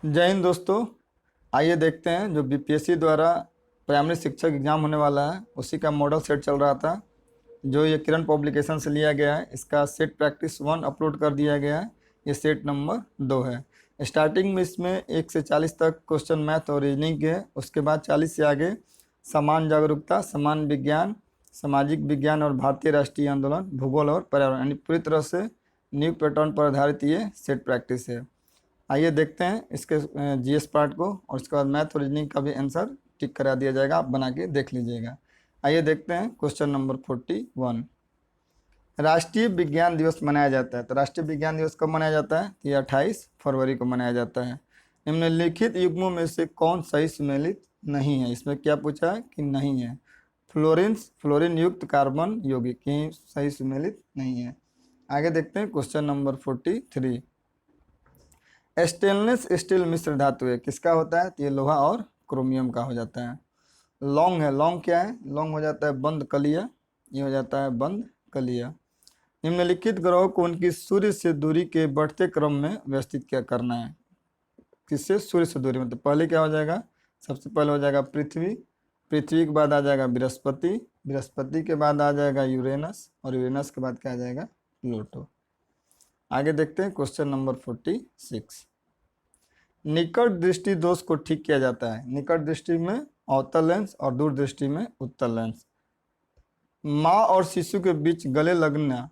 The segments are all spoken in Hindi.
जय हिंद दोस्तों। आइए देखते हैं जो बीपीएससी द्वारा प्राइमरी शिक्षक एग्जाम होने वाला है उसी का मॉडल सेट चल रहा था, जो ये किरण पब्लिकेशन से लिया गया है। इसका सेट प्रैक्टिस 1 अपलोड कर दिया गया है। ये सेट नंबर 2 है। स्टार्टिंग में इसमें 1 से 40 तक क्वेश्चन मैथ और रीजनिंग के, उसके बाद 40 से आगे समान जागरूकता, समान विज्ञान, सामाजिक विज्ञान और भारतीय राष्ट्रीय आंदोलन, भूगोल और पर्यावरण, यानी पूरी तरह से न्यू पैटर्न पर आधारित ये सेट प्रैक्टिस है। आइए देखते हैं इसके जीएस पार्ट को, और उसके बाद मैथ और रीजनिंग का भी आंसर टिक करा दिया जाएगा, आप बना के देख लीजिएगा। आइए देखते हैं क्वेश्चन नंबर 41। राष्ट्रीय विज्ञान दिवस मनाया जाता है, तो राष्ट्रीय विज्ञान दिवस कब मनाया जाता है? तो ये 28 फरवरी को मनाया जाता है। निम्नलिखित युग्मों में से कौन सही सुमेलित नहीं है? इसमें क्या पूछा है कि नहीं है। फ्लोरीन युक्त कार्बन यौगिक की सही सुमेलित नहीं है। आगे देखते हैं क्वेश्चन नंबर 43। स्टेनलेस स्टील मिश्र धातु है, किसका होता है? तो ये लोहा और क्रोमियम का हो जाता है। लौंग है, लौंग क्या है? लौंग हो जाता है बंद कलिया, ये हो जाता है बंद कलिया। निम्नलिखित ग्रहों को उनकी सूर्य से दूरी के बढ़ते क्रम में व्यवस्थित क्या करना है? किससे? सूर्य से दूरी, मतलब पहले क्या हो जाएगा? सबसे पहले हो जाएगा पृथ्वी, पृथ्वी के बाद आ जाएगा बृहस्पति, बृहस्पति के बाद आ जाएगा यूरेनस, और यूरेनस के बाद क्या आ जाएगा? प्लूटो। आगे देखते हैं क्वेश्चन नंबर 46। निकट दृष्टि दोष को ठीक किया जाता है। निकट दृष्टि में अवतल लेंस और दूर दृष्टि में उत्तल लेंस। माँ और शिशु के बीच गले लगना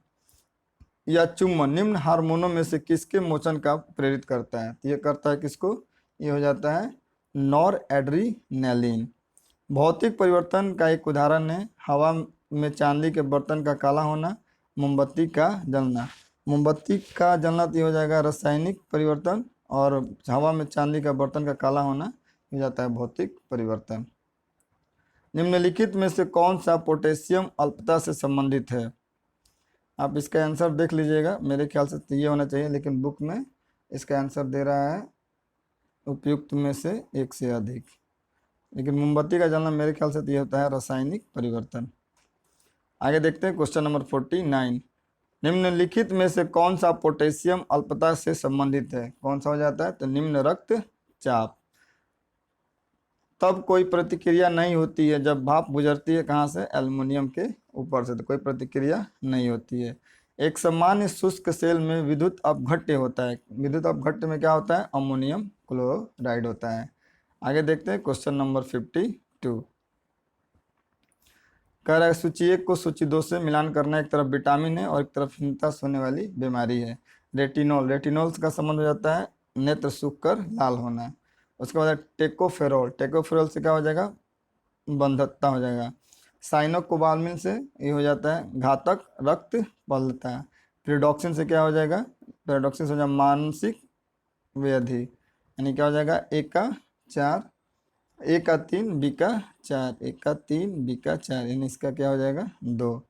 या चुम्बन निम्न हार्मोनों में से किसके मोचन का प्रेरित करता है? तो ये करता है किसको? ये हो जाता है नॉर एड्रीनैलिन। भौतिक परिवर्तन का एक उदाहरण है हवा में चांदी के बर्तन का काला होना, मोमबत्ती का जलना। मोमबत्ती का जलना तो हो जाएगा रासायनिक परिवर्तन, और हवा में चांदी का बर्तन का काला होना हो जाता है भौतिक परिवर्तन। निम्नलिखित में से कौन सा पोटेशियम अल्पता से संबंधित है? आप इसका आंसर देख लीजिएगा, मेरे ख्याल से तो ये होना चाहिए, लेकिन बुक में इसका आंसर दे रहा है उपयुक्त में से एक से अधिक, लेकिन मोमबत्ती का जलना मेरे ख्याल से तो ये होता है रासायनिक परिवर्तन। आगे देखते हैं क्वेश्चन नंबर 49। निम्नलिखित में से कौन सा पोटेशियम अल्पता से संबंधित है? कौन सा हो जाता है? तो निम्न रक्तचाप। तब कोई प्रतिक्रिया नहीं होती है जब भाप गुजरती है कहाँ से? एल्युमिनियम के ऊपर से, तो कोई प्रतिक्रिया नहीं होती है। एक सामान्य शुष्क सेल में विद्युत अपघट्य होता है। विद्युत अपघट्य में क्या होता है? अमोनियम क्लोराइड होता है। आगे देखते हैं क्वेश्चन नंबर 52। कह रहा है सूची 1 को सूची 2 से मिलान करना। एक तरफ विटामिन है और एक तरफ हीनता से होने वाली बीमारी है। रेटिनॉल, रेटिनॉल का संबंध हो जाता है नेत्र सूख कर लाल होना। उसके बाद टेकोफेरोल, टेकोफेरोल से क्या हो जाएगा? बंधत्ता हो जाएगा। साइनोकोबाल्मिन से ये हो जाता है घातक रक्त बलता। प्रिडॉक्सिन से क्या हो जाएगा? प्रिडॉक्सिन से हो जाएगा मानसिक व्याधि, यानी क्या हो जाएगा? A का 4, A का 3, B का 4, A का 3, B का 4, यानी इसका क्या हो जाएगा? 2।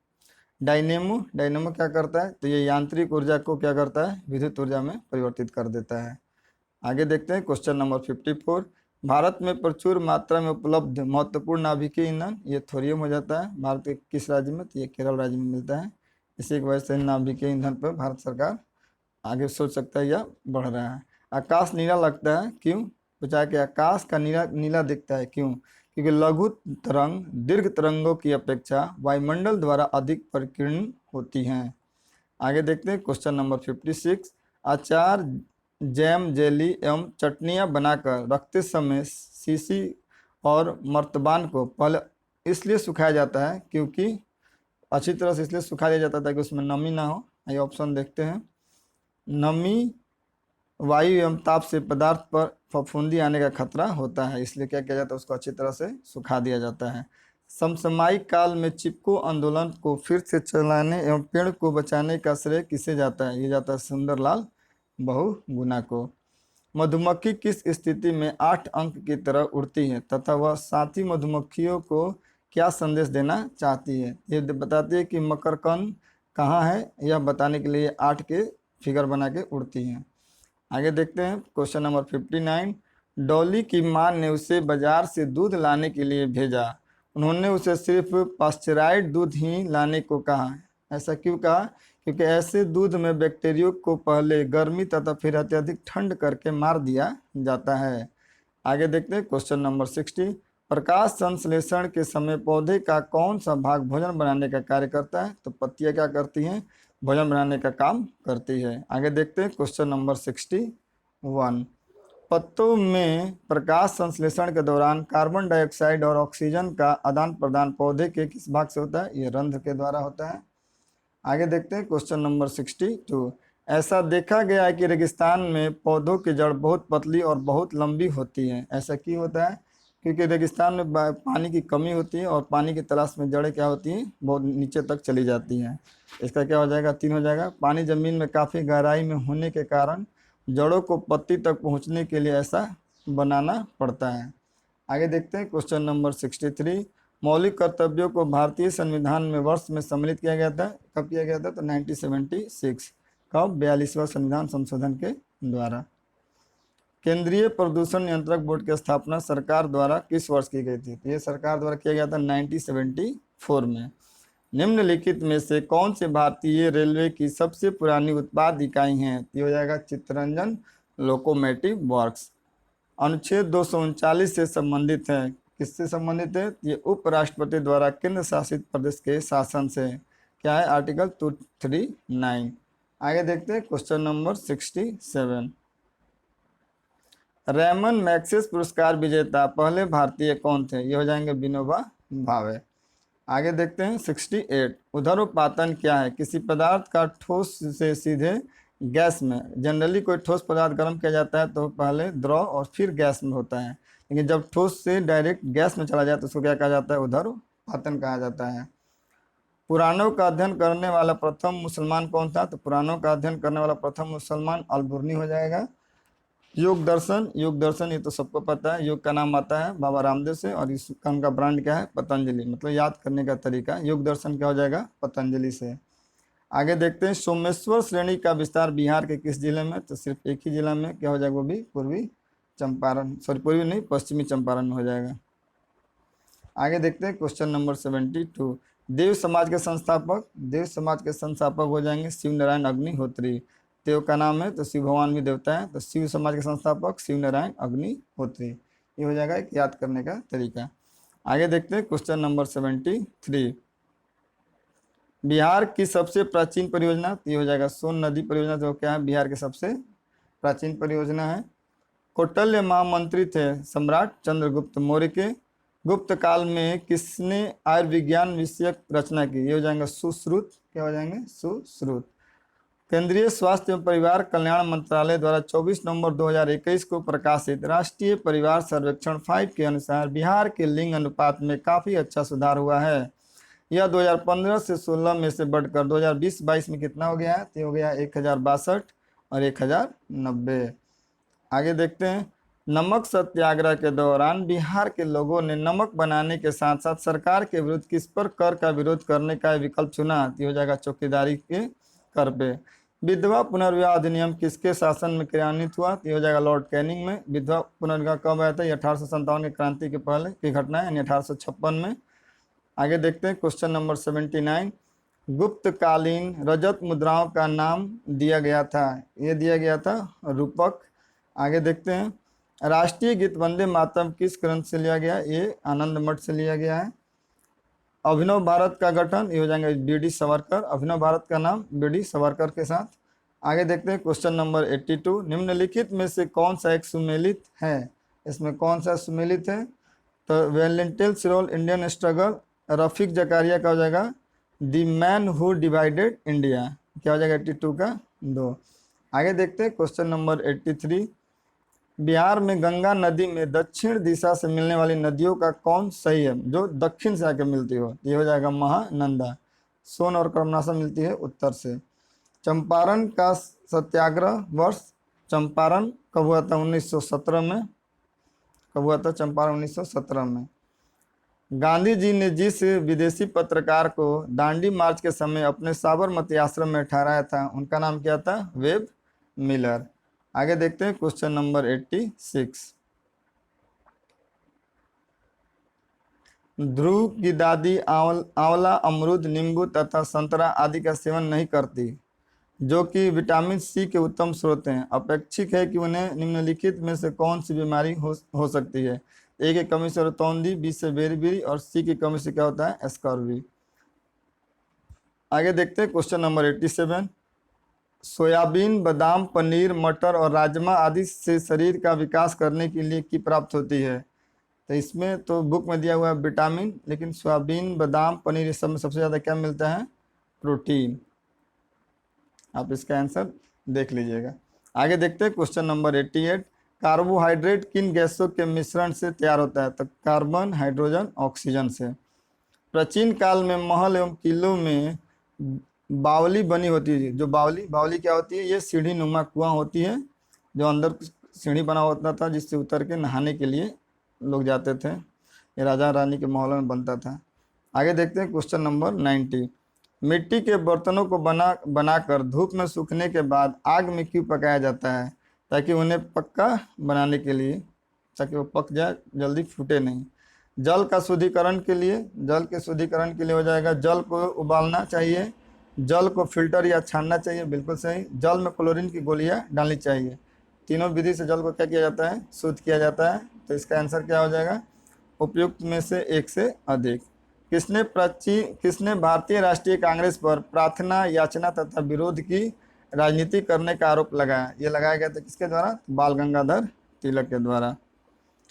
डायनेमो, डायनेमो क्या करता है? तो ये यांत्रिक ऊर्जा को क्या करता है? विद्युत ऊर्जा में परिवर्तित कर देता है। आगे देखते हैं क्वेश्चन नंबर 54। भारत में प्रचुर मात्रा में उपलब्ध महत्वपूर्ण नाभिकीय ईंधन, ये थोरियम हो जाता है। भारत के किस राज्य में? तो ये केरल राज्य में मिलता है। इसी की वजह से नाभिकीय ईंधन पर भारत सरकार आगे सोच सकता है या बढ़ रहा है। आकाश नीला लगता है, क्यों? पूछा कि आकाश का नीला नीला दिखता है, क्यों? क्योंकि लघु तरंग दीर्घ तरंगों की अपेक्षा वायुमंडल द्वारा अधिक परिकीर्ण होती हैं। आगे देखते हैं क्वेश्चन नंबर 56। अचार, जैम, जेली एवं चटनियाँ बनाकर रखते समय शीशी और मर्तबान को पहले इसलिए सुखाया जाता है क्योंकि अच्छी तरह से इसलिए सुखा दिया जाता है कि उसमें नमी ना हो। ये ऑप्शन देखते हैं। नमी, वायु एवं ताप से पदार्थ पर फफूंदी आने का खतरा होता है, इसलिए क्या किया जाता है? उसको अच्छी तरह से सुखा दिया जाता है। समसामयिक काल में चिपको आंदोलन को फिर से चलाने एवं पेड़ को बचाने का श्रेय किसे जाता है? ये जाता है सुंदरलाल बहुगुणा को। मधुमक्खी किस स्थिति में 8 अंक की तरह उड़ती है तथा वह साथी मधुमक्खियों को क्या संदेश देना चाहती है? ये बताती है कि मकरकंद कहाँ है, यह बताने के लिए 8 के फिगर बना के उड़ती हैं। आगे देखते हैं क्वेश्चन नंबर 59। डॉली की मां ने उसे बाजार से दूध लाने के लिए भेजा। उन्होंने उसे सिर्फ पाश्चराइज्ड दूध ही लाने को कहा। ऐसा क्यों कहा? क्योंकि ऐसे दूध में बैक्टीरिया को पहले गर्मी तथा फिर अत्यधिक ठंड करके मार दिया जाता है। आगे देखते हैं क्वेश्चन नंबर 60। प्रकाश संश्लेषण के समय पौधे का कौन सा भाग भोजन बनाने का कार्य करता है? तो पत्तियां क्या करती हैं? भोजन बनाने का काम करती है। आगे देखते हैं क्वेश्चन नंबर 61। पत्तों में प्रकाश संश्लेषण के दौरान कार्बन डाइऑक्साइड और ऑक्सीजन का आदान प्रदान पौधे के किस भाग से होता है? ये रंध्र के द्वारा होता है। आगे देखते हैं क्वेश्चन नंबर 62। ऐसा देखा गया है कि रेगिस्तान में पौधों की जड़ बहुत पतली और बहुत लंबी होती है। ऐसा क्यों होता है? क्योंकि रेगिस्तान में पानी की कमी होती है और पानी की तलाश में जड़ें क्या होती हैं? बहुत नीचे तक चली जाती हैं। इसका क्या हो जाएगा? 3 हो जाएगा। पानी जमीन में काफ़ी गहराई में होने के कारण जड़ों को पत्ती तक पहुंचने के लिए ऐसा बनाना पड़ता है। आगे देखते हैं क्वेश्चन नंबर 63। मौलिक कर्तव्यों को भारतीय संविधान में वर्ष में सम्मिलित किया गया था। कब किया गया था? तो 1976। कब? 42वां संविधान संशोधन के द्वारा। केंद्रीय प्रदूषण नियंत्रक बोर्ड की स्थापना सरकार द्वारा किस वर्ष की गई थी? ये सरकार द्वारा किया गया था 1974 में। निम्नलिखित में से कौन से भारतीय रेलवे की सबसे पुरानी उत्पाद इकाई है? ये हो जाएगा चित्तरंजन लोकोमोटिव वर्क्स। अनुच्छेद 239 से संबंधित है। किससे संबंधित है? ये उपराष्ट्रपति द्वारा केंद्र शासित प्रदेश के शासन से। क्या है? आर्टिकल 239। आगे देखते हैं क्वेश्चन नंबर 67। रेमन मैग्सेस पुरस्कार विजेता पहले भारतीय कौन थे? ये हो जाएंगे विनोबा भावे। आगे देखते हैं 68। ऊर्ध्वपातन क्या है? किसी पदार्थ का ठोस से सीधे गैस में। जनरली कोई ठोस पदार्थ गर्म किया जाता है तो पहले द्रव और फिर गैस में होता है, लेकिन जब ठोस से डायरेक्ट गैस में चला जाए तो उसको क्या कहा जाता है? ऊर्ध्वपातन कहा जाता है। पुराणों का अध्ययन करने वाला प्रथम मुसलमान कौन था? तो पुराणों का अध्ययन करने वाला प्रथम मुसलमान अल-बुर्नी हो जाएगा। योग दर्शन ये तो सबको पता है। योग का नाम आता है बाबा रामदेव से और इसका उनका ब्रांड क्या है? पतंजलि। मतलब याद करने का तरीका योग दर्शन क्या हो जाएगा? पतंजलि से। आगे देखते हैं सोमेश्वर श्रेणी का विस्तार बिहार के किस जिले में? तो सिर्फ एक ही जिला में। क्या हो जाएगा? वो भी पूर्वी चंपारण, सॉरी पूर्वी नहीं, पश्चिमी चंपारण में हो जाएगा। आगे देखते हैं क्वेश्चन नंबर 72। देव समाज के संस्थापक हो जाएंगे शिव नारायण अग्निहोत्री। देव का नाम है तो शिव भगवान भी देवता है, तो शिव समाज के संस्थापक शिव नारायण अग्निहोत्री। ये हो जाएगा एक याद करने का तरीका। आगे देखते हैं क्वेश्चन नंबर 73। बिहार की सबसे प्राचीन परियोजना? ये हो जाएगा सोन नदी परियोजना, जो क्या है? बिहार की सबसे प्राचीन परियोजना है। कौटिल्य महामंत्री थे सम्राट चंद्रगुप्त मौर्य के। गुप्त काल में किसने आयुर्विज्ञान विषयक रचना की? ये हो जाएंगे सुश्रुत। क्या हो जाएंगे? सुश्रुत। केंद्रीय स्वास्थ्य एवं परिवार कल्याण मंत्रालय द्वारा 24 नवंबर 2021 को प्रकाशित राष्ट्रीय परिवार सर्वेक्षण 5 के अनुसार बिहार के लिंग अनुपात में काफ़ी अच्छा सुधार हुआ है। यह 2015 से 16 में से बढ़कर 2020-22 में कितना हो गया है? तो हो गया 1062 और 1090। आगे देखते हैं नमक सत्याग्रह के दौरान बिहार के लोगों ने नमक बनाने के साथ साथ सरकार के विरुद्ध किस पर कर का विरोध करने का विकल्प चुना? तो हो जाएगा चौकीदारी के कर पे। विधवा पुनर्विवाह अधिनियम किसके शासन में क्रियान्वित हुआ? तो हो जाएगा लॉर्ड कैनिंग में। विधवा पुनर्विवाह कब आया था? 1857 की क्रांति के पहले की घटना है, यानी 1856 में। आगे देखते हैं क्वेश्चन नंबर 79। गुप्तकालीन रजत मुद्राओं का नाम दिया गया था? ये दिया गया था रूपक। आगे देखते हैं राष्ट्रीय गीत वंदे मातरम किस ग्रंथ से लिया गया? ये आनंद मठ से लिया गया है। अभिनव भारत का गठन? ये हो जाएंगे बी.डी. सावरकर। अभिनव भारत का नाम बी.डी. सावरकर के साथ। आगे देखते हैं क्वेश्चन नंबर 82। निम्नलिखित में से कौन सा एक सुमेलित है? इसमें कौन सा सुमेलित है? तो वेलेंटिल्स रोल इंडियन स्ट्रगल। रफीक जकारिया का हो जाएगा the man who divided India. क्या हो जाएगा? 82 का 2। आगे देखते हैं क्वेश्चन नंबर 83। बिहार में गंगा नदी में दक्षिण दिशा से मिलने वाली नदियों का कौन सही है? जो दक्षिण से आके मिलती हो। ये हो जाएगा महानंदा। सोन और कर्मनाशा मिलती है उत्तर से। चंपारण का सत्याग्रह वर्ष? चंपारण कब हुआ था? 1917 में। कब हुआ था चंपारण? 1917 में। गांधी जी ने जिस विदेशी पत्रकार को दांडी मार्च के समय अपने साबरमती आश्रम में ठहराया था उनका नाम क्या था? Web Miller. आगे देखते हैं क्वेश्चन नंबर 86। ध्रुव की दादी आंवला, अमरूद, नींबू तथा संतरा आदि का सेवन नहीं करती, जो कि विटामिन सी के उत्तम स्रोत हैं। अपेक्षित है कि उन्हें निम्नलिखित में से कौन सी बीमारी हो सकती है। ए की कमी से रतौंधी, बी से बेरीबेरी और सी की कमी से क्या होता है, स्कर्वी। आगे देखते हैं क्वेश्चन नंबर 87। सोयाबीन, बादाम, पनीर, मटर और राजमा आदि से शरीर का विकास करने के लिए की प्राप्त होती है। तो इसमें तो बुक में दिया हुआ है विटामिन, लेकिन सोयाबीन, बादाम, पनीर इस सब में सबसे ज़्यादा क्या मिलता है, प्रोटीन। आप इसका आंसर देख लीजिएगा। आगे देखते हैं क्वेश्चन नंबर 88। कार्बोहाइड्रेट किन गैसों के मिश्रण से तैयार होता है। तो कार्बन, हाइड्रोजन, ऑक्सीजन से। प्राचीन काल में महल एवं किलों में बावली बनी होती थी। जो बावली बावली क्या होती है, ये सीढ़ी नुमा कुआं होती है, जो अंदर सीढ़ी बना होता था जिससे उतर के नहाने के लिए लोग जाते थे। ये राजा रानी के महलों में बनता था। आगे देखते हैं क्वेश्चन नंबर 90। मिट्टी के बर्तनों को बनाकर धूप में सूखने के बाद आग में क्यों पकाया जाता है। ताकि उन्हें पक्का बनाने के लिए, ताकि वो पक जाए, जल्दी फूटे नहीं। जल का शुद्धिकरण के लिए, जल के शुद्धिकरण के लिए हो जाएगा जल को उबालना चाहिए, जल को फिल्टर या छानना चाहिए, बिल्कुल सही। जल में क्लोरीन की गोलियां डालनी चाहिए। तीनों विधि से जल को क्या किया जाता है, शुद्ध किया जाता है। तो इसका आंसर क्या हो जाएगा, उपयुक्त में से एक से अधिक। किसने भारतीय राष्ट्रीय कांग्रेस पर प्रार्थना, याचना तथा विरोध की राजनीति करने का आरोप लगाया। ये लगाया गया था किसके द्वारा, बाल गंगाधर तिलक के द्वारा।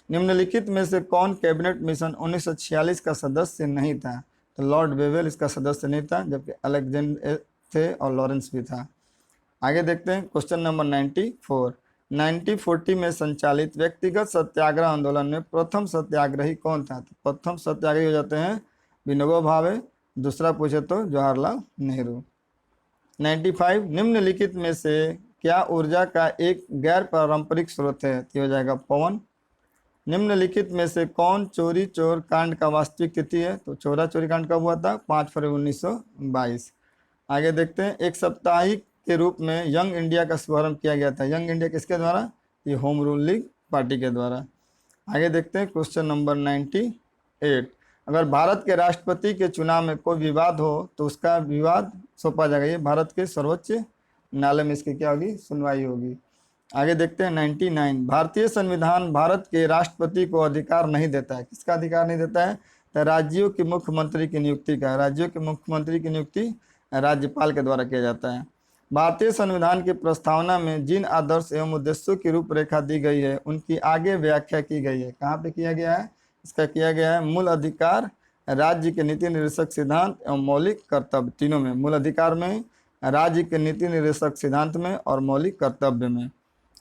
निम्नलिखित में से कौन कैबिनेट मिशन 1946 का सदस्य नहीं था। तो लॉर्ड वेवेल इसका सदस्य नहीं था, जबकि अलेक्जेंडर थे और लॉरेंस भी था। आगे देखते हैं क्वेश्चन नंबर 94। 1940 में संचालित व्यक्तिगत सत्याग्रह आंदोलन में प्रथम सत्याग्रही कौन था। तो प्रथम सत्याग्रही हो जाते हैं विनोबा भावे। दूसरा पूछे तो जवाहरलाल नेहरू। 95। निम्नलिखित में से क्या ऊर्जा का एक गैर पारंपरिक स्रोत है। तो हो जाएगा पवन। निम्नलिखित में से कौन चोरी चोर कांड का वास्तविक तिथि है। तो चोरा चोरी कांड कब हुआ था, 5 फरवरी 1922। आगे देखते हैं, एक साप्ताहिक के रूप में यंग इंडिया का शुभारंभ किया गया था। यंग इंडिया किसके द्वारा, ये होम रूल लीग पार्टी के द्वारा। आगे देखते हैं क्वेश्चन नंबर 98। अगर भारत के राष्ट्रपति के चुनाव में कोई विवाद हो तो उसका विवाद सौंपा जाएगा। ये भारत के सर्वोच्च न्यायालय में इसकी क्या होगी, सुनवाई होगी। आगे देखते हैं 99। भारतीय संविधान भारत के राष्ट्रपति को अधिकार नहीं देता है। किसका अधिकार नहीं देता है, तो राज्यों के मुख्यमंत्री की नियुक्ति का। राज्यों के मुख्यमंत्री की नियुक्ति राज्यपाल के द्वारा किया जाता है। भारतीय संविधान की प्रस्तावना में जिन आदर्श एवं उद्देश्यों की रूपरेखा दी गई है उनकी आगे व्याख्या की गई है। कहाँ पे किया गया है, इसका किया गया है मूल अधिकार, राज्य के नीति निर्देशक सिद्धांत एवं मौलिक कर्तव्य, तीनों में। मूल अधिकार में, राज्य के नीति निर्देशक सिद्धांत में और मौलिक कर्तव्य में।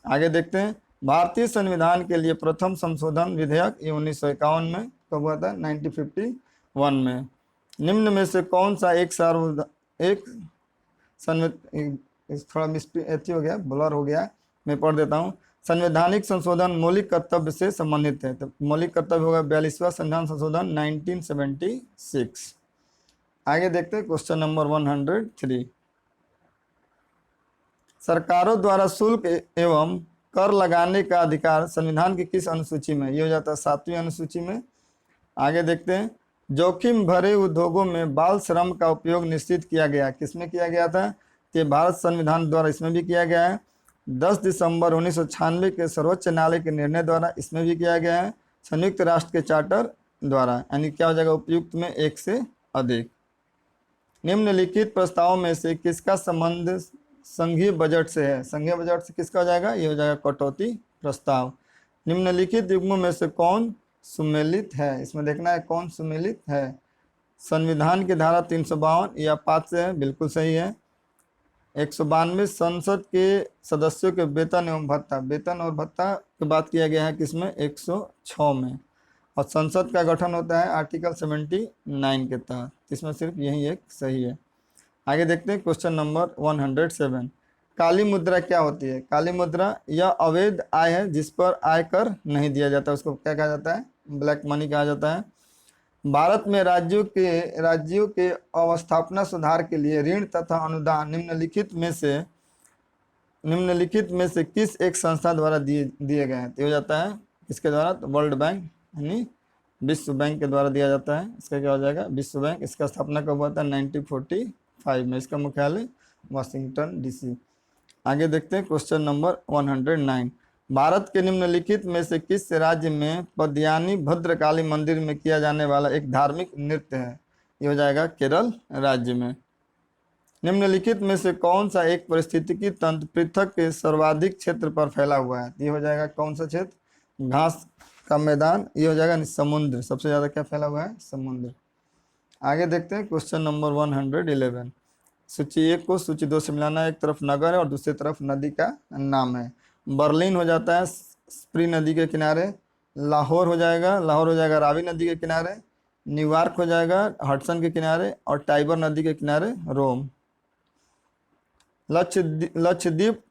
आगे देखते हैं, भारतीय संविधान के लिए प्रथम संशोधन विधेयक ये 1951 में कब हुआ था, 1951 में। निम्न में से कौन सा थोड़ा मिस्टेक हो गया, ब्लर हो गया, मैं पढ़ देता हूँ। संवैधानिक संशोधन मौलिक कर्तव्य से संबंधित है। तो मौलिक कर्तव्य होगा 42वां संविधान संशोधन 1976। आगे देखते हैं क्वेश्चन नंबर 103। सरकारों द्वारा शुल्क एवं कर लगाने का अधिकार संविधान की किस अनुसूची में, ये हो जाता है 7वीं अनुसूची में। आगे देखते हैं, जोखिम भरे उद्योगों में बाल श्रम का उपयोग निश्चित किया गया। किसमें किया गया था, कि भारत संविधान द्वारा इसमें भी किया गया है। 10 दिसंबर 1996 के सर्वोच्च न्यायालय के निर्णय द्वारा इसमें भी किया गया है। संयुक्त राष्ट्र के चार्टर द्वारा, यानी क्या हो जाएगा, उपयुक्त में एक से अधिक। निम्नलिखित प्रस्तावों में से किसका संबंध संघीय बजट से है। संघीय बजट से किसका हो जाएगा, ये हो जाएगा कटौती प्रस्ताव। निम्नलिखित युग्मों में से कौन सुमेलित है, इसमें देखना है कौन सुमेलित है। संविधान की धारा 352 या 5 से है, बिल्कुल सही है। 192 संसद के सदस्यों के वेतन एवं भत्ता, वेतन और भत्ता की बात किया गया है किसमें, 106 में। और संसद का गठन होता है आर्टिकल 79 के तहत। इसमें सिर्फ यही एक सही है। आगे देखते हैं क्वेश्चन नंबर 107। काली मुद्रा क्या होती है। काली मुद्रा यह अवैध आय है जिस पर आयकर नहीं दिया जाता, उसको क्या कहा जाता है, ब्लैक मनी कहा जाता है। भारत में राज्यों के अवस्थापना सुधार के लिए ऋण तथा अनुदान निम्नलिखित में से किस एक संस्था द्वारा दिए गए हैं। तो हो जाता है इसके द्वारा, तो वर्ल्ड बैंक यानी विश्व बैंक के द्वारा दिया जाता है। इसका क्या हो जाएगा, विश्व बैंक। इसका स्थापना कब हुआ था, 1945 में। इसका मुख्यालय वाशिंगटन डीसी। आगे देखते हैं क्वेश्चन नंबर 109। भारत के निम्नलिखित में से किस राज्य में पद्यानी भद्रकाली मंदिर में किया जाने वाला एक धार्मिक नृत्य है। ये हो जाएगा केरल राज्य में। निम्नलिखित में से कौन सा एक पारिस्थितिकी तंत्र पृथक के सर्वाधिक क्षेत्र पर फैला हुआ है। ये हो जाएगा कौन सा क्षेत्र, घास का मैदान। ये हो जाएगा समुद्र, सबसे ज्यादा क्या फैला हुआ है, समुद्र। आगे देखते हैं क्वेश्चन नंबर 111। सूची 1 को सूची 2 से मिलाना है। एक तरफ नगर है और दूसरी तरफ नदी का नाम है। बर्लिन हो जाता है स्प्री नदी के किनारे। लाहौर हो जाएगा रावी नदी के किनारे। न्यूयॉर्क हो जाएगा हडसन के किनारे। और टाइबर नदी के किनारे रोम। लक्षद्वीप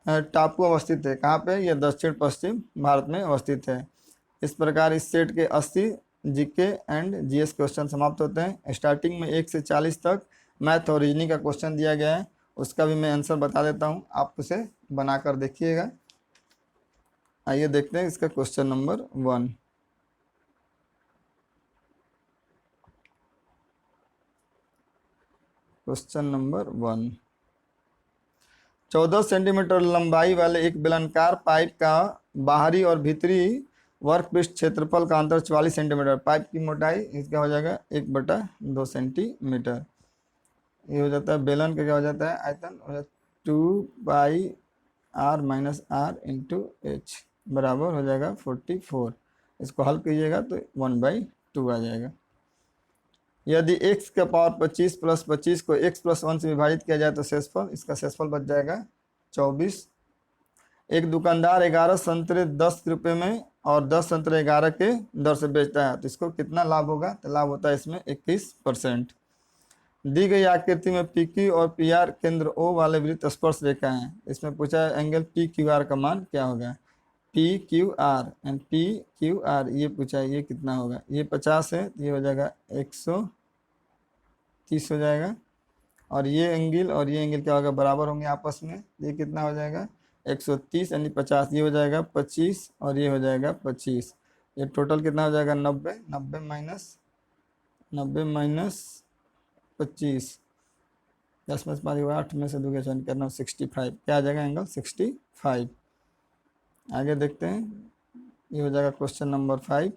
टापू अवस्थित है कहाँ पे, यह दक्षिण पश्चिम भारत में अवस्थित है। इस प्रकार इस सेट के 80 जीके एंड जीएस क्वेश्चन समाप्त होते हैं। स्टार्टिंग में 1 से 40 तक मैथ और रीजनिंग का क्वेश्चन दिया गया है, उसका भी मैं आंसर बता देता हूँ, आप उसे बनाकर देखिएगा। आइए देखते हैं इसका question number 1। Question number 1। 14 centimetre लंबाई वाले एक बेलनाकार पाइप का बाहरी और भीतरी वर्कपीस क्षेत्रफल का अंतर 44 सेंटीमीटर। पाइप की मोटाई इसका हो जाएगा 1/2 सेंटीमीटर। ये हो जाता है बेलन का क्या हो जाता है, आयतन हो जाता है 2πr - r × h बराबर हो जाएगा 44। इसको हल कीजिएगा तो 1/2 आ जाएगा। यदि x का पावर 25 + 25 को x + 1 से विभाजित किया जाए तो शेषफल, इसका शेषफल बच जाएगा 24। एक दुकानदार 11 संतरे 10 रुपये में और 10 संतरे 11 के दर से बेचता है, तो इसको कितना लाभ होगा, तो लाभ होता है इसमें 21%। दी गई आकृति में PQ और PR केंद्र O वाले वृत्त स्पर्श रेखा हैं। इसमें पूछा है एंगल PQR का मान क्या होगा। PQR एंड PQR ये पूछा है, ये कितना होगा, ये 50 है, ये हो जाएगा 130 हो जाएगा। और ये एंगल और ये एंगल क्या होगा, बराबर होंगे आपस में। ये कितना हो जाएगा 130 यानी 50, ये हो जाएगा 25 और ये हो जाएगा 25। ये टोटल कितना हो जाएगा 90। 90 माइनस 25, 10 में 5 8 में से 2 का चयन करना 65। क्या आ जाएगा एंगल 65। आगे देखते हैं, ये हो जाएगा क्वेश्चन नंबर 5।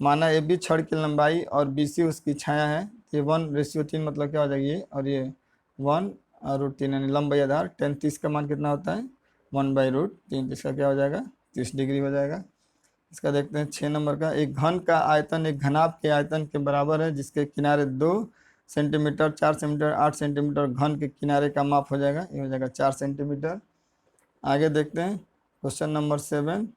माना AB छड़ की लंबाई और BC उसकी छाया है। ये 1:3 मतलब क्या हो जाएगा, ये और ये 1/√3 यानी लंबाई आधार tan 30 का मान कितना होता है 1/√3। इसका क्या हो जाएगा 30 डिग्री हो जाएगा। इसका देखते हैं 6 नंबर का। एक घन का आयतन एक घनाभ के आयतन के बराबर है जिसके किनारे 2 सेंटीमीटर 4 सेंटीमीटर 8 सेंटीमीटर घन के किनारे का माप हो जाएगा, ये हो जाएगा 4 सेंटीमीटर। आगे देखते हैं क्वेश्चन नंबर 7।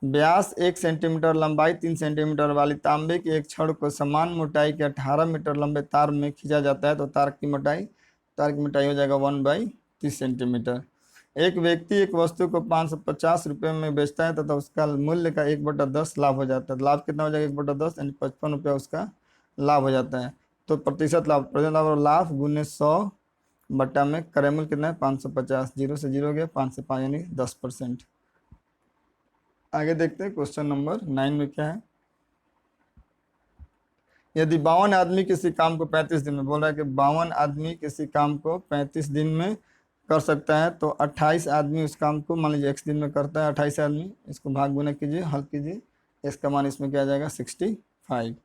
व्यास 1 सेंटीमीटर लंबाई 3 सेंटीमीटर वाली तांबे के एक छड़ को समान मोटाई के 18 मीटर लंबे तार में खींचा जाता है, तो तार की मोटाई हो जाएगा 1/30 सेंटीमीटर। एक व्यक्ति एक वस्तु को 550 रुपये में बेचता है तथा उसका मूल्य का 1/10 लाभ हो जाता है। लाभ कितना हो जाएगा 1/10 यानी 55 रुपया उसका लाभ हो जाता है। तो प्रतिशत लाभ गुने 100 बट्टा में क्रय मूल्य कितना है 550। 0 से 0 गया, 5 से 5 यानी 10%। आगे देखते हैं क्वेश्चन नंबर 9 में क्या है। यदि 52 आदमी किसी काम को 35 दिन में, बोल रहा है कि 52 आदमी किसी काम को 35 दिन में कर सकता है, तो 28 आदमी उस काम को मान लीजिए x दिन में करता है 28 आदमी। इसको भाग गुना कीजिए, हल कीजिए, इसका मान इसमें क्या आ जाएगा 65।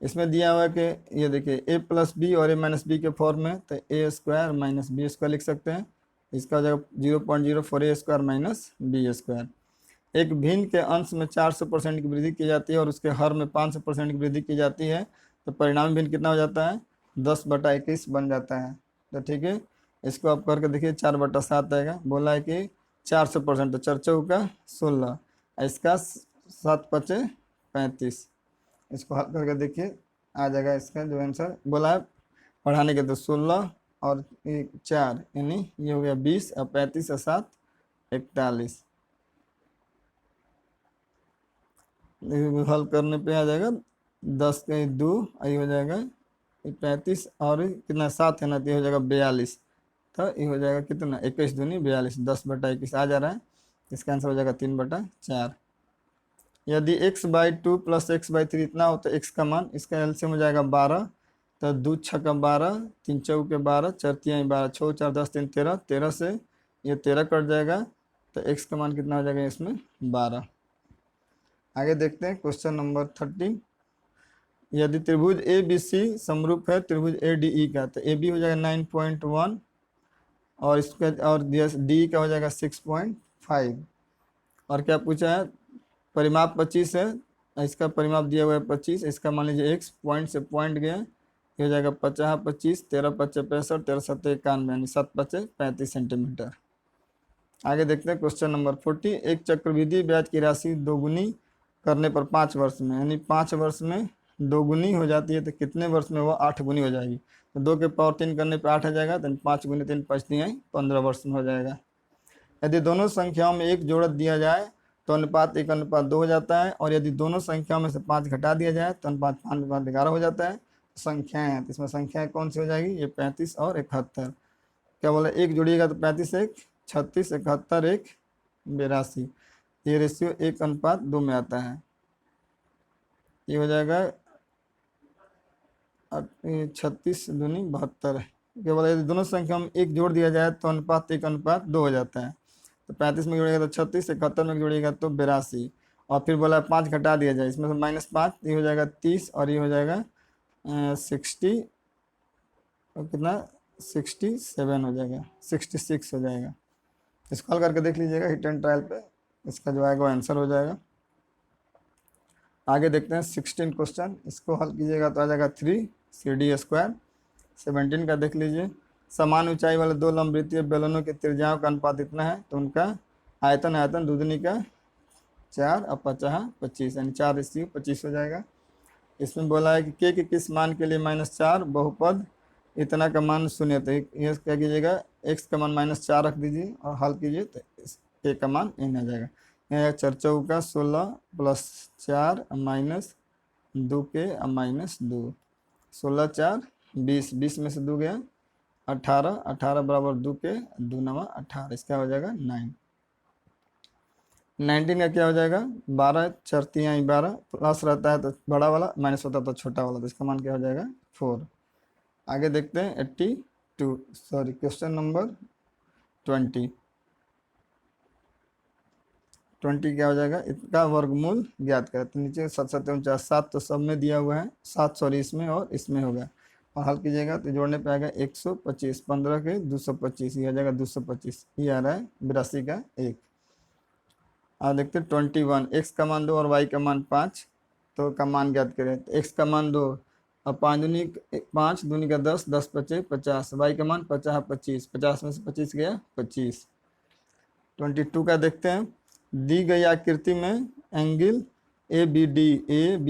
इसमें दिया हुआ है कि ये देखिए a + b और a - b के फॉर्म में, तो a² - b² लिख सकते हैं। इसका हो जाएगा 0.04a² - b²। एक भिन्न के अंश में 400% की वृद्धि की जाती है और उसके हर में 500% की वृद्धि की जाती है, तो परिणामी भिन्न कितना हो जाता है 10/21 बन जाता है। तो ठीक है, इसको आप करके देखिए 4/7 आएगा। बोला है कि 400%, तो 4 चौका 16, इसका 7×5 = 35। इसको हल करके देखिए आ जाएगा इसका जो आंसर बोला है पढ़ाने के, तो 16 और 4 यानी ये हो गया 20 और 35 और 7 41। हल करने पे आ जाएगा 10 के 2 ये हो जाएगा 35 और कितना 7 है ना, तो ये हो जाएगा 42। तो ये हो जाएगा कितना 21 दूनी 42, 10/21 आ जा रहा है। इसका आंसर हो जाएगा 3/4। यदि x/2 प्लस x/3 इतना हो तो x का मान, इसका एलसीएम हो जाएगा 12, तो 2 छक्का 12, 3 चौके 12, 4 तिहाई 12, 6 4 10 3 13, 13 से ये 13 कट जाएगा, तो x का मान कितना हो जाएगा इसमें 12। आगे देखते हैं क्वेश्चन नंबर 13। यदि त्रिभुज ए बी सी समरूप है त्रिभुज ए डी ई का, तो ए बी हो जाएगा 9.1 और इसका और डी का हो जाएगा 6.5। और क्या पूछा है, परिमाप 25 है, इसका परिमाप दिया हुआ है 25, इसका मान लीजिए x पॉइंट से पॉइंट गया, ये हो जाएगा 50 25, 13 5 65, 13 7 91, यानी 7 5 35 सेंटीमीटर। आगे देखते हैं क्वेश्चन नंबर 40। एक चक्रवृद्धि ब्याज की राशि दोगुनी करने पर 5 वर्ष में, यानी 5 वर्ष में दोगुनी हो जाती है, तो कितने वर्ष में वो 8 गुनी हो जाएगी। तो 2 के पावर 3 करने पर 8 आ जाएगा, तो 5 गुनी 3 5 तिहाई 15 वर्ष में हो जाएगा। यदि दोनों संख्याओं में एक जोड़ दिया जाए तो अनुपात 1:2 हो जाता है, और यदि दोनों संख्याओं में से 5 घटा दिया जाए तो अनुपात 5:11 हो जाता है। संख्याएं हैं, तो इसमें संख्याएं कौन सी हो जाएगी, ये 35 और 71। क्या बोला, एक जोड़िएगा तो 35 1 36, 71 1 82, ये रेशियो 1:2 में आता है। ये हो जाएगा 36 दूनी 72। क्या बोला, यदि दोनों संख्याओं में एक जोड़ दिया जाए तो अनुपात 1:2 हो जाता है। तो 35 में जोड़िएगा तो 36, 71 में जोड़िएगा तो 82, और फिर बोला 5 घटा दिया जाए, इसमें से -5, ये हो जाएगा 30, और ये हो जाएगा 60 और कितना 67 हो जाएगा, 66 हो जाएगा। इसको हल करके देख लीजिएगा हिट एंड ट्रायल पे, इसका जो आएगा वो आंसर हो जाएगा। आगे देखते हैं 16 क्वेश्चन, इसको हल कीजिएगा तो आ जाएगा 3CD²। 17 का देख लीजिए, समान ऊंचाई वाले 2 लंबवृत्तीय बेलनों की त्रिज्याओं का अनुपात इतना है, तो उनका आयतन दूनी का 4 और 50 25, यानी 4:25 हो जाएगा। इसमें बोला है कि के किस मान के लिए -4 बहुपद इतना का मान शून्य, तो ये क्या कीजिएगा, x का मान -4 रख दीजिए और हल कीजिए, तो के का मान इन आ जाएगा। यहाँ 4 चौका 16 + 4 -2 के -2, 16 4 20, 20 में से 2 गया 18, 18 बराबर 2 के 2 9 18, इसका हो जाएगा 9। 19 का क्या हो जाएगा, 12 4 तिहाई 12, प्लस रहता है तो बड़ा वाला, माइनस होता है तो छोटा वाला, तो इसका मान क्या हो जाएगा 4। आगे देखते हैं 82, सॉरी क्वेश्चन नंबर 20। 20 क्या हो जाएगा, इसका वर्गमूल ज्ञात करें। तो नीचे 7 7 49, 7 तो सब में दिया हुआ है, 7 सॉरी इसमें और इसमें होगा, और हल कीजिएगा तो जोड़ने पे आएगा 125, 15 के 225, ये आ जाएगा 225, ये आ रहा है 82 का 1। अब देखते हैं 21, x का मान 2 और y का मान 5, तो का मान ज्ञात करें। तो x का मान 2 और 5 दूनी का 10, 10 5 50, y का मान 50 25, 50 में से 25 गया 25। 22 का देखते हैं, दी गई आकृति में एंगल ए बी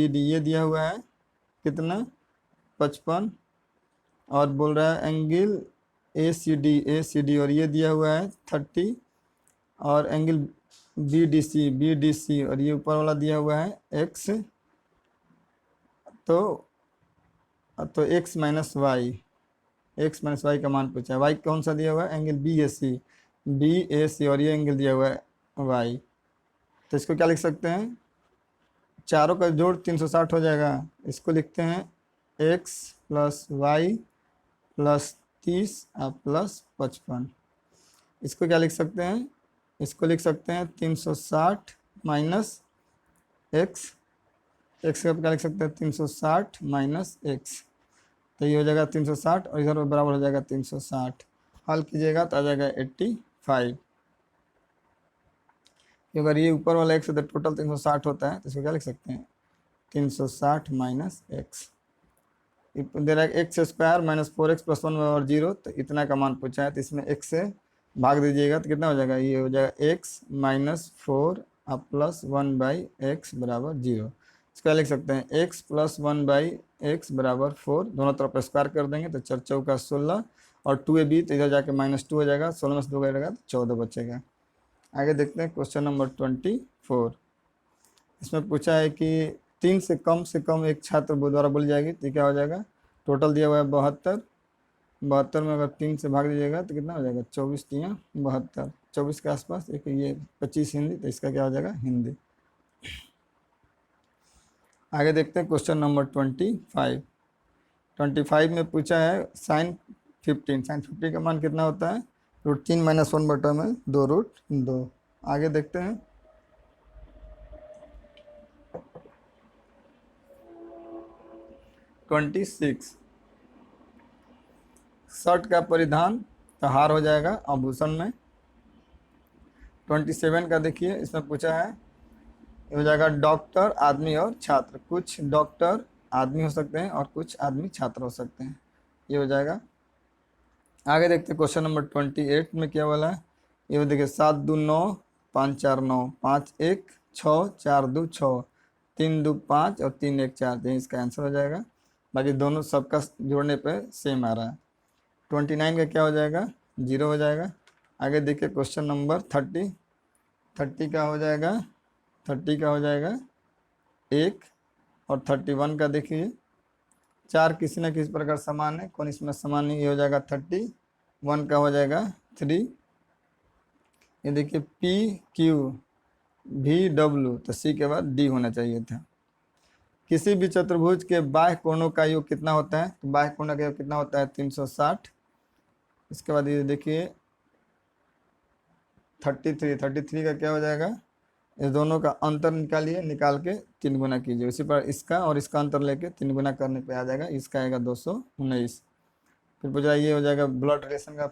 डी ये दिया हुआ है कितना 55, और बोल रहा है एंगल ए सी डी और ये दिया हुआ है 30, और एंगल बी डी सी और ये ऊपर वाला दिया हुआ है x, तो x माइनस वाई का मान पूछा है। y कौन सा दिया हुआ है, एंगल बी ए सी और ये एंगल दिया हुआ है y, तो इसको क्या लिख सकते हैं, चारों का जोड़ 360 हो जाएगा। इसको लिखते हैं x + y + 30 + 55। इसको क्या लिख सकते हैं, इसको लिख सकते हैं 360 माइनस x, x का क्या लिख सकते हैं 360 माइनस x, तो ये हो जाएगा 360 और इधर बराबर हो जाएगा 360। हल कीजिएगा तो आ जाएगा 85। अगर ये ऊपर वाला x है तो टोटल 360 होता है, तो इसको क्या लिख सकते हैं 360 माइनस x, दे रहा है x² - 4x + 1 बराबर 0, तो इतना का मान पूछा है, तो इसमें x से भाग दीजिएगा तो कितना हो जाएगा, ये हो जाएगा x - 4 + 1/x बराबर 0। इसका लिख सकते हैं x + 1/x बराबर 4, दोनों तरफ स्क्वायर कर देंगे तो 4 चौका 16 और 2ab, तो इधर जाके -2 हो जाएगा, 16 में से 2 गएगा तो 14 बचेगा। आगे देखते हैं क्वेश्चन नंबर 24। इसमें पूछा है कि 3 से कम एक छात्र द्वारा बोली जाएगी, तो क्या हो जाएगा, टोटल दिया हुआ है 72, 72 में अगर 3 से भाग दीजिएगा तो कितना हो जाएगा 24 3 72, 24 के आसपास। एक ये 25 हिंदी, तो इसका क्या हो जाएगा हिंदी। आगे देखते हैं क्वेश्चन नंबर 25। 25 में पूछा है sin 15 का मान कितना होता है, √3 - 1 बटा में 2√2। आगे देखते हैं। ट्वेंटी सिक्स, शर्ट का परिधान हार हो जाएगा आभूषण में। 27 का देखिए, इसमें पूछा है, ये हो जाएगा डॉक्टर, आदमी और छात्र। कुछ डॉक्टर आदमी हो सकते हैं और कुछ आदमी छात्र हो सकते हैं, ये हो जाएगा। आगे देखते हैं क्वेश्चन नंबर 28 में क्या बोला है। ये देखिए 7 2 9, 5 4 9, 5 1 6, 4 2 6, 3 2 5 और 3 1 4, तो इसका आंसर हो जाएगा। बाकी दोनों सबका जोड़ने पे सेम आ रहा है। 29 का क्या हो जाएगा, 0 हो जाएगा। आगे देखिए क्वेश्चन नंबर 30। 30 का हो जाएगा, 30 का हो जाएगा 1। और 31 का देखिए, 4 किसी न किसी प्रकार समान है, कौन इसमें समान नहीं, ये हो जाएगा 31 का हो जाएगा 3। ये देखिए PQVW, तो C के बाद D होना चाहिए था। किसी भी चतुर्भुज के बाह्य कोणों का योग कितना होता है, तो बाह्य कोणों का योग कितना होता है, 360। इसके बाद ये देखिए 33 का क्या हो जाएगा, इस दोनों का अंतर निकालिए, निकाल के 3 गुना कीजिए। उसी पर इसका और इसका अंतर लेके 3 गुना करने पे आ जाएगा, इसका आएगा 219। फिर पूछा ये हो जाएगा ब्लड रिलेशन का,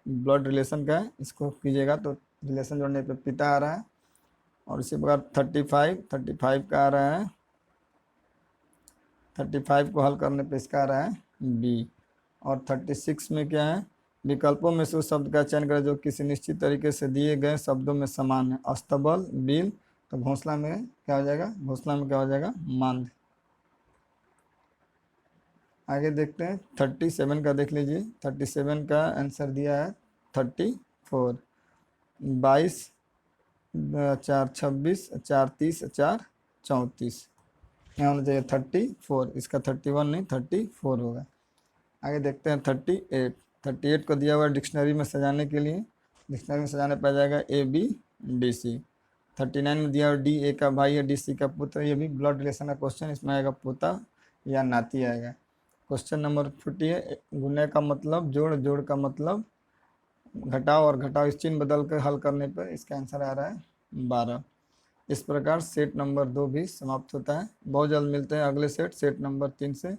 ब्लड रिलेशन का है, इसको कीजिएगा तो रिलेशन जोड़ने पे पिता आ रहा है। और इसी प्रकार 35 का आ रहा है, 35 को हल करने पे इसका आ रहा है बी। और 36 में क्या है, विकल्पों में से उस शब्द का चयन करें जो किसी निश्चित तरीके से दिए गए शब्दों में समान है। अस्तबल, बिल, तो घोंसला में क्या हो जाएगा, घोंसला में क्या हो जाएगा, मांद। आगे देखते हैं 37 का देख लीजिए। 37 का आंसर दिया है 34। 22 4 26, 4 30, 4 34, यहाँ होना चाहिए 34, इसका 31 नहीं 34 होगा। आगे देखते हैं 38। 38 को दिया हुआ डिक्शनरी में सजाने के लिए, डिक्शनरी में सजाने पर जाएगा ABDC। 39 में दिया हुआ DA का भाई है, DC का पुत्र, ये भी ब्लड रिलेशन का क्वेश्चन, इसमें आएगा पोता या नाती आएगा। क्वेश्चन नंबर 40 है, गुने का मतलब जोड़, जोड़ का मतलब घटाओ, और घटाओ इस चिन्ह बदल कर हल करने पर इसका आंसर आ रहा है 12। इस प्रकार सेट नंबर 2 भी समाप्त होता है। बहुत जल्द मिलते हैं अगले सेट नंबर 3 से।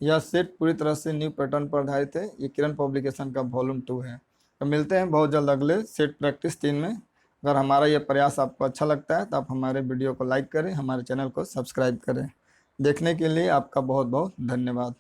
यह सेट पूरी तरह से न्यू पैटर्न पर आधारित है। ये किरण पब्लिकेशन का वॉल्यूम 2 है। तो मिलते हैं बहुत जल्द अगले सेट प्रैक्टिस 3 में। अगर हमारा यह प्रयास आपको अच्छा लगता है तो आप हमारे वीडियो को लाइक करें, हमारे चैनल को सब्सक्राइब करें। देखने के लिए आपका बहुत बहुत धन्यवाद।